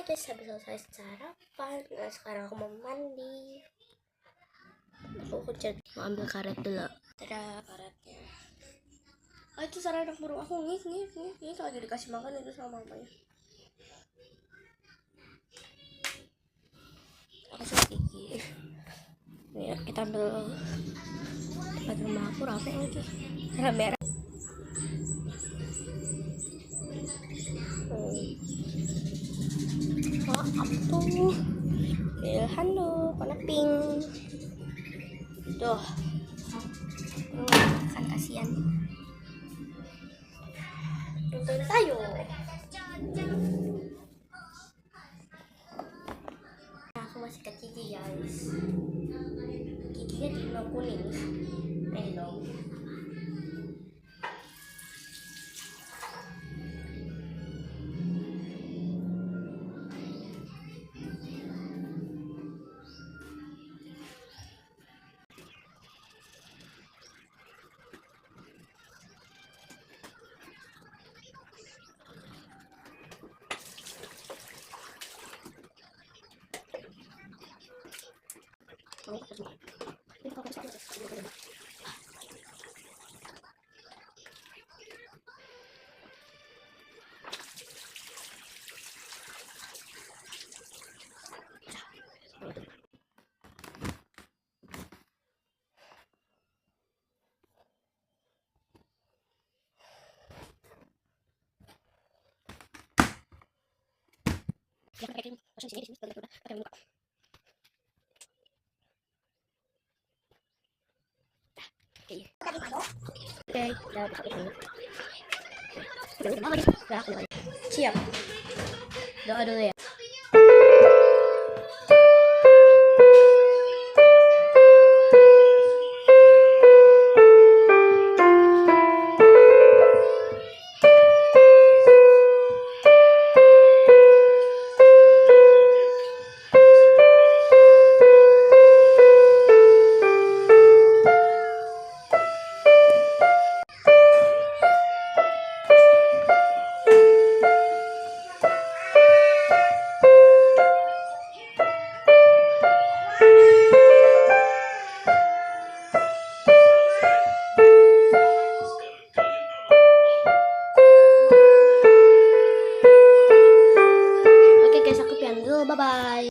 Habis selesai sarapan. Nah, sekarang aku mau mandi. Aku mau ambil karet dulu. Ada karetnya. Oh, itu suara anak burung aku ngik lagi dikasih makan itu sama mamanya. Aku suka gigi. Nih, kita ambil tempat rumah aku rame lagi. Merah. Oh, apa tuh? Halo, warna pink. Tuh. Kan kasihan. Nonton tayo. Aku masih kecil guys. Giginya di kuning. Hello. Jangan pakai krim, langsung sini di sini udah pakai muka. Oke, udah pakai ini. Siap. Doa dulu ya.